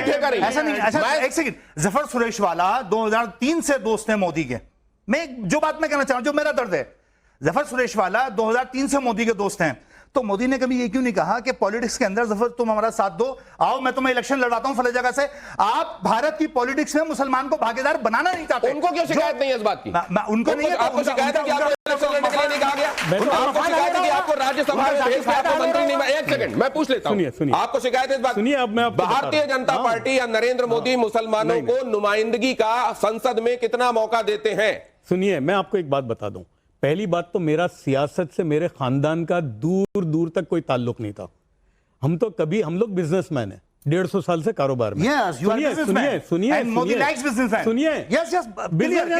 ठेका नहीं। ऐसा नहीं, ऐसा एक सेकंड, जफर सुरेशवाला 2003 से दोस्त हैं मोदी के। मैं जो बात मैं कहना चाह रहा हूं, जो मेरा दर्द है, जफर सुरेशवाला 2003 से मोदी के दोस्त हैं, तो मोदी ने कभी ये क्यों नहीं कहा कि पॉलिटिक्स के अंदर जफर तुम हमारा साथ दो, आओ मैं तुम्हें इलेक्शन लड़वाता हूं फले जगह से। आप भारत की पॉलिटिक्स में मुसलमान को भागीदार बनाना नहीं चाहते। उनको क्यों शिकायत नहीं है इस बात की? उनको नहीं है। आपको शिकायत है कि आपको इलेक्शन लड़ने के लिए नहीं कहा गया? आपको शिकायत है कि आपको राज्यसभा में भेज के आपको मंत्री नहीं? एक सेकंड मैं पूछ लेता हूं, आपको शिकायत है इस बात? सुनिए, अब मैं भारतीय जनता पार्टी या नरेंद्र मोदी मुसलमानों को नुमाइंदगी का संसद में कितना मौका देते हैं? सुनिए, मैं आपको एक बात बता दूं। पहली बात तो मेरा सियासत से मेरे खानदान का दूर दूर तक कोई ताल्लुक नहीं था। हम लोग बिजनेसमैन हैं, 150 साल से कारोबार में। सुनिए,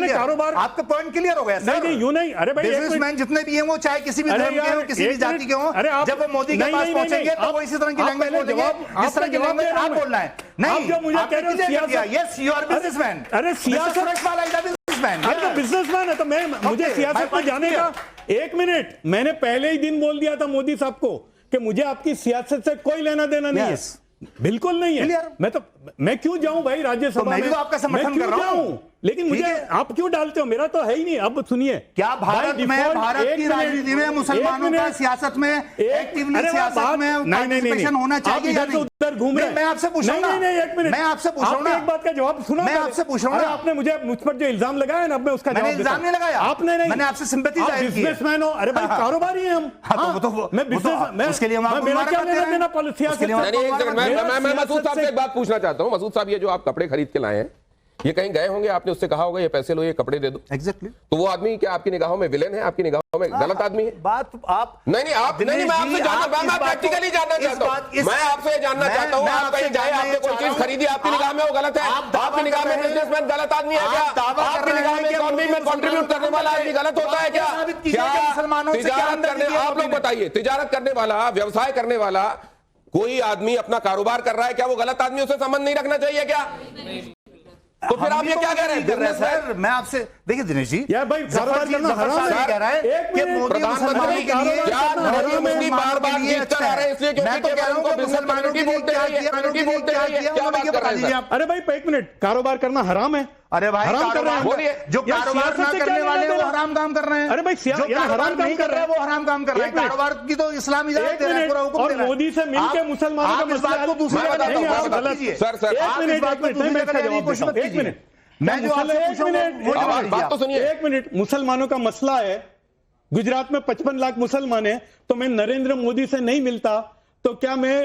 कारोबार आपका पॉइंट क्लियर हो गया। नहीं, यूं नहीं। अरे भाई, बिजनेसमैन जितने भी हैं वो चाहे किसी भी धर्म के हो, किसी भी जाति के हो, जब वो मोदी के पास पहुंचेंगे तो वो इसी तरह की लैंग्वेज बोलेंगे जिस तरह की लैंग्वेज आप बोलना है। नहीं, जो मुझे कह रहे हो, यस यू आर बिजनेसमैन। अरे सियासत बिजनेसमैन है तो मुझे सियासत में जाने का। एक मिनट, मैंने पहले ही दिन बोल दिया था मोदी साहब को कि मुझे आपकी सियासत से कोई लेना देना नहीं है, बिल्कुल नहीं है। मैं क्यों जाऊं भाई राज्यसभा में? मैं भी आपका समर्थन कर रहा हूं, लेकिन मुझे आप क्यों डालते हो? मेरा तो है ही नहीं। अब सुनिए, क्या भारत की राजनीति में मुसलमानों का सियासत में एक्टिवली सियासत में पार्टिसिपेशन होना चाहिए या नहीं? उधर घूम रहे हैं। मैं आपसे पूछ रहा हूं, नहीं, एक मिनट, मैं आपसे पूछ रहा हूं ना, एक बात का जवाब सुनो। मैं आपसे पूछ रहा हूं, आपने मुझ पर जो इल्जाम लगाया ना, अब मैं उसका जवाब देता हूं। इल्जाम नहीं लगाया आपने, नहीं, मैंने आपसे सिंपैथी जाहिर की। बिजनेसमैन हो, अरे भाई कारोबारी हैं हम। मैं बिजनेस, उसके लिए मेरा क्या लेना देना पॉलिसी? मैं मसूद साहब से एक बात पूछना चाहता हूं। मसूद साहब, ये जो आप कपड़े खरीद के लाए हैं, ये कहीं गए होंगे, आपने उससे कहा होगा ये पैसे लो, ये कपड़े दे दो। एग्जैक्टली। तो वो आदमी क्या आपकी निगाहों में विलेन है, आपकी निगाहों में गलत आदमी है? बात आप नहीं, आप नहीं, मैं आपसे मैं प्रैक्टिकली जानना चाहता हूं। मैं आपसे जानना चाहता हूं, आप कहीं जाए, आपने कोई चीज खरीदी, आपकी निगाह में वो गलत है? आपकी निगाह में बिजनेसमैन गलत आदमी है क्या? आपकी निगाह में इकोनॉमी में कंट्रीब्यूट करने वाला आदमी गलत होता है क्या? तिजारत करने, आप लोग बताइए, तिजारत करने वाला, व्यवसाय करने वाला कोई आदमी अपना कारोबार कर रहा है, क्या वो गलत आदमी उससे संबंध नहीं रखना चाहिए क्या? तो फिर आप ये क्या कह रहे हैं सर? मैं आपसे, देखिए दिनेश जी, यार भाई कारोबार करना हराम है कह रहा है कि प्रधानमंत्री के लिए क्या मोदी बार-बार जीतता रहा है, इसलिए क्योंकि केवल उनको मुसलमानों की बोलते रहिए, कम्युनिटी बोलते रहिए, क्या बात कर रहे हैं? अरे भाई एक मिनट, कारोबार करना हराम है? अरे भाई, हराम कर रहे हैं जो कारोबार ना करने वाले वो हराम काम कर रहे हैं। अरे भाई, जो हराम नहीं कर रहे हैं वो हराम काम कर रहे हैं। कारोबार की तो इस्लाम इजाजत दे रहा है, पूरा हुक्म दे रहा है। मोदी से मिलकर मुसलमानों का मसला को दूसरी बात कीजिए सर, एक मिनट, मैं जो आपसे बात तो सुनिए। एक मिनट, मुसलमानों का मसला है, गुजरात में 55 लाख मुसलमान है, तो मैं नरेंद्र मोदी से नहीं मिलता तो क्या मैं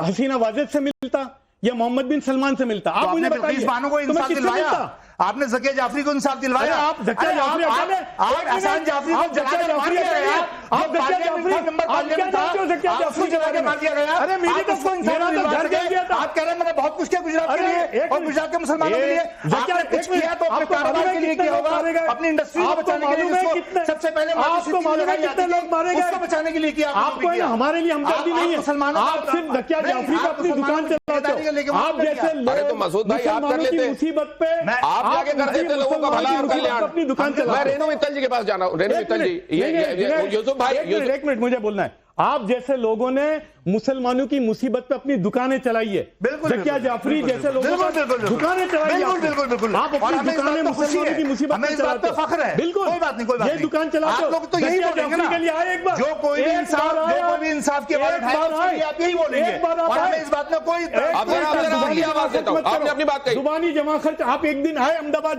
हसीना वाजिद से मिलता या मोहम्मद बिन सलमान से मिलता? आप मुझे बताइए, को इंसाफ दिलवाया? आपने ज़किया जाफरी को इंसाफ दिलवाया? आप ज़किया जाफरी, आप एहसान जाफरी को जला के मार दिया गया। आप ज़किया जाफरी नंबर पार्लियामेंट था, ज़किया जाफरी जला के मार दिया गया। अरे मेरी तो मेरा तो घर गया गया था। आप कह रहे हैं मैंने बहुत कुछ किया गुजरात के लिए और गुजरात के मुसलमानों के लिए। आपने कुछ किया तो अपने कारोबार के लिए किया होगा, अपनी इंडस्ट्री को बचाने के लिए। सबसे पहले आपको मालूम है कितने लोग मारे गए? उसको बचाने के लिए किया। आपको हमारे लिए हमदर्दी नहीं है। आप सिर्फ ज़किया जाफरी का अपनी दुकान चलाते हो। आप जैसे अरे तो मसूद भाई, आप कर लेते, मुसीबत पे आप जाके कर देते लोगों का भला और कल्याण। अपनी दुकान चला। मैं रेणु मित्तल जी के पास जाना हूं। रेणु मित्तल जी, ये यूसुफ भाई, एक मिनट मुझे बोलना है। आप जैसे लोगों ने मुसलमानों की मुसीबत पे अपनी दुकानें चलाई है, ज़किया जाफरी जैसे लोगों ने दुकानें चलाई है। बिल्कुल, आप अपनी दुकानें मुसलमानों की मुसीबत पे चलाते हो। फख्र है, बिल्कुल, कोई बात नहीं, ये दुकान चलाते हो। लोग तो यही बोलेंगे ना, के लिए आए एक बार, जो कोई भी इंसाफ के बारे में आप यही बोलेंगे और हमें इस बात में कोई आपने अपनी बात कही। जुबानी जमा खर्च, आप एक दिन आए अहमदाबाद,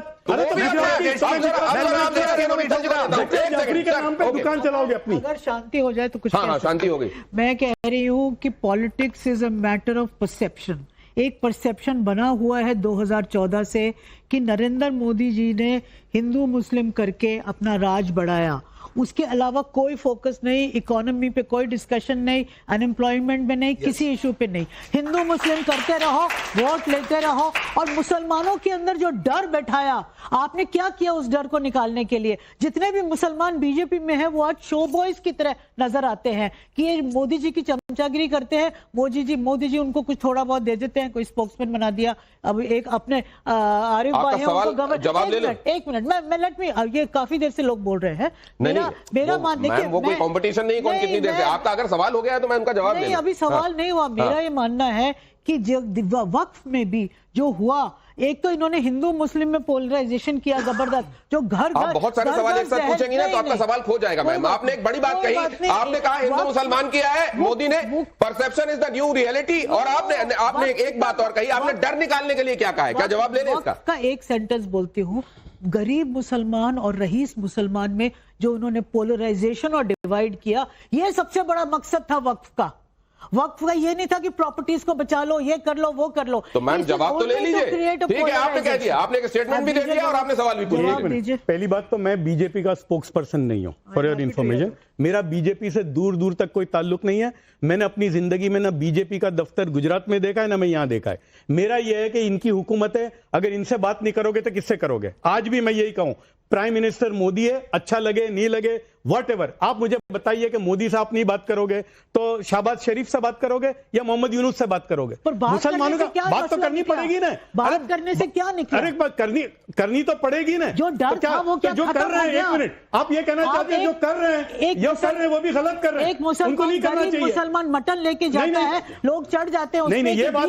जाफरी के नाम पे दुकान चलाओगे अपनी। अगर शांति हो जाए तो कुछ शांति हो गई। मैं कह रही हूँ कि politics is a matter of perception. एक परसेप्शन बना हुआ है 2014 से कि नरेंद्र मोदी जी ने हिंदू मुस्लिम करके अपना राज बढ़ाया, उसके अलावा कोई फोकस नहीं, इकोनॉमी पे कोई डिस्कशन नहीं, अनएम्प्लॉयमेंट में नहीं, किसी इशू पे नहीं। हिंदू मुस्लिम करते रहो, वोट लेते रहो, और मुसलमानों के अंदर जो डर बैठाया, आपने क्या किया उस डर को निकालने के लिए? जितने भी मुसलमान बीजेपी में हैं वो आज शो बॉयज की तरह नजर आते हैं कि ये मोदी जी की चमचागिरी करते हैं। मोदी जी उनको कुछ थोड़ा बहुत दे देते हैं, कोई स्पोक्समैन बना दिया। अब एक अपने आरिफ भाई हैं, उनको गवर्नर, एक मिनट, मैं लेट मी, ये काफी देर से लोग बोल रहे हैं। मेरा मान देखिए, वो कोई कंपटीशन नहीं, कौन कितनी देर से। आपका अगर सवाल हो गया है तो मैं उनका जवाब नहीं, अभी सवाल नहीं हुआ। मेरा ये मानना है कि जो वक्फ में भी जो हुआ, एक तो इन्होंने हिंदू मुस्लिम में पोलराइजेशन किया जबरदस्त, जो घर आप बहुत सारे सवाल एक साथ पूछेंगे ना तो आपका सवाल खो जाएगा मैम। आपने एक बड़ी बात कही, आपने कहा हिंदू मुसलमान किया है, मोदी ने perception is the new reality, और आपने एक बात और कही, आपने डर निकालने के लिए क्या कहा है, क्या जवाब ले लें इसका? एक सेंटेंस बोलती हूँ, गरीब मुसलमान और रईस मुसलमान में जो उन्होंने पोलराइजेशन और डिवाइड किया, ये सबसे बड़ा मकसद था वक्फ का। वक्फ का ये नहीं था कि प्रॉपर्टीज को बचा लो, ये कर लो, वो कर लो। तो मैम जवाब तो ले लीजिए, ठीक है, आपने कह दिया, आपने एक स्टेटमेंट भी दे दिया और आपने सवाल भी पूछ लिया। पहली बात तो मैं बीजेपी का स्पोक्स पर्सन नहीं हूं, फॉर योर इन्फॉर्मेशन। मेरा बीजेपी से दूर दूर तक कोई ताल्लुक नहीं है। मैंने अपनी जिंदगी में ना बीजेपी का दफ्तर गुजरात में देखा है, ना मैं यहां देखा है। मेरा यह है कि इनकी हुकूमत है, अगर इनसे बात नहीं करोगे तो किससे करोगे? आज भी मैं यही कहूं, प्राइम मिनिस्टर मोदी है, अच्छा लगे नहीं लगे व्हाटएवर, आप मुझे बताइए कि मोदी से आप नहीं बात करोगे तो शहबाज शरीफ से बात करोगे या मोहम्मद यूनुस से बात करोगे? मुसलमानों का बात तो करनी पड़ेगी ना, बात करने से क्या निकला? अरे बात करनी तो पड़ेगी ना। जो डर था वो क्या जो कर रहे हैं, एक मिनट, आप ये कहना चाहते हैं जो कर रहे हैं वो भी गलत कर रहे हैं? एक मुसलमान मटन लेके जाता है, लोग चढ़ जाते हैं, नहीं ये बात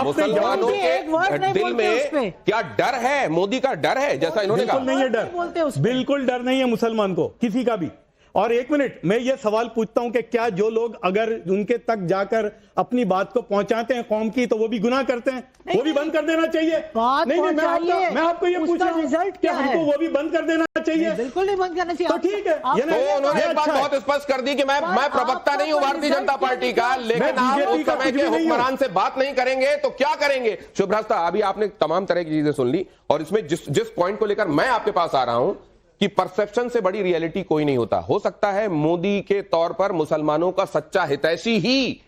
मुसलमानों के दिल में क्या डर है? मोदी का डर है जैसा इन्होंने कहा? नहीं है डर, बिल्कुल डर नहीं है मुसलमान को किसी का भी। और एक मिनट, मैं ये सवाल पूछता हूं कि क्या जो लोग अगर उनके तक जाकर अपनी बात को पहुंचाते हैं कौम की, तो वो भी गुनाह करते हैं? वो भी बंद कर देना चाहिए? नहीं, मैं आपको ये पूछ रहा हूं, रिजल्ट क्या है? हमको वो भी बंद कर देना चाहिए? बिल्कुल नहीं बंद करना चाहिए। तो ठीक है, तो उन्होंने एक बात बहुत स्पष्ट कर दी कि मैं प्रवक्ता नहीं हूं भारतीय जनता पार्टी का, लेकिन आप उस समय के हुक्मरान से बात नहीं करेंगे तो क्या करेंगे? शुभ्रस्ता, अभी आपने तमाम तरह की चीजें सुन ली, और इसमें जिस पॉइंट को लेकर मैं आपके पास आ रहा हूं कि परसेप्शन से बड़ी रियलिटी कोई नहीं होता। हो सकता है मोदी के तौर पर मुसलमानों का सच्चा हितैषी ही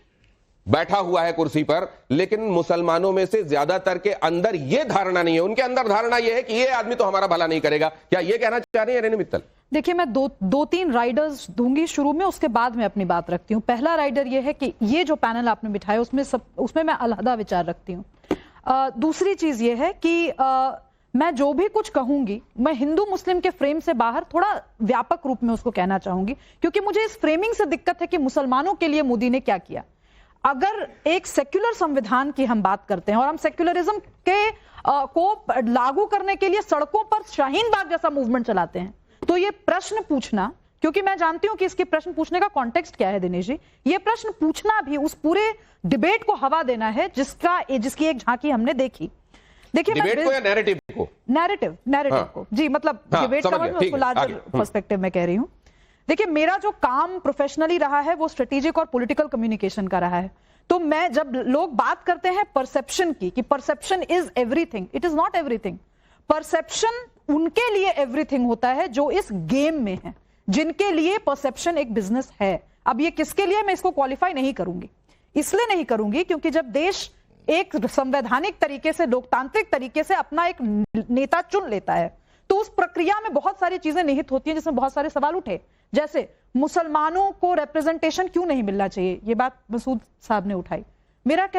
बैठा हुआ है कुर्सी पर, लेकिन मुसलमानों में से ज्यादातर के अंदर यह धारणा नहीं है। उनके अंदर धारणा यह है कि यह आदमी तो हमारा भला नहीं करेगा। क्या यह कहना चाह रहे हैं रेणु मित्तल? देखिए, मैं दो तीन राइडर्स दूंगी शुरू में, उसके बाद में अपनी बात रखती हूं। पहला राइडर यह है कि ये जो पैनल आपने बिठाया उसमें मैं अलहदा विचार रखती हूं। दूसरी चीज यह है कि मैं जो भी कुछ कहूंगी, मैं हिंदू मुस्लिम के फ्रेम से बाहर थोड़ा व्यापक रूप में उसको कहना चाहूंगी, क्योंकि मुझे इस फ्रेमिंग से दिक्कत है कि मुसलमानों के लिए मोदी ने क्या किया। अगर एक सेक्युलर संविधान की हम बात करते हैं और हम सेक्युलरिज्म को लागू करने के लिए सड़कों पर शाहीन बाग जैसा मूवमेंट चलाते हैं, तो ये प्रश्न पूछना, क्योंकि मैं जानती हूं कि इसके प्रश्न पूछने का कॉन्टेक्स्ट क्या है दिनेश जी, ये प्रश्न पूछना भी उस पूरे डिबेट को हवा देना है जिसकी एक झांकी हमने देखी। देखिए, डिबेट को या नैरेटिव को? नैरेटिव को जी, मतलब डिबेट का मतलब उसको लार्जर पर्सपेक्टिव में कह रही हूं। देखिए, मेरा जो काम प्रोफेशनली रहा है वो स्ट्रेटेजिक और पॉलिटिकल कम्युनिकेशन का रहा है। तो मैं, जब लोग बात करते हैं परसेप्शन की, कि perception is everything, it is not everything. Perception उनके लिए एवरीथिंग होता है जो इस गेम में है, जिनके लिए परसेप्शन एक बिजनेस है। अब ये किसके लिए, मैं इसको क्वालिफाई नहीं करूंगी। इसलिए नहीं करूंगी क्योंकि जब देश एक संवैधानिक तरीके से, लोकतांत्रिक तरीके से अपना एक नेता चुन लेता है, तो उस प्रक्रिया में बहुत सारी चीजें निहित होती हैं, जिसमें बहुत सारे सवाल उठे। जैसे मुसलमानों को रिप्रेजेंटेशन क्यों नहीं मिलना चाहिए, ये बात मसूद साहब ने उठाई। मेरा कहना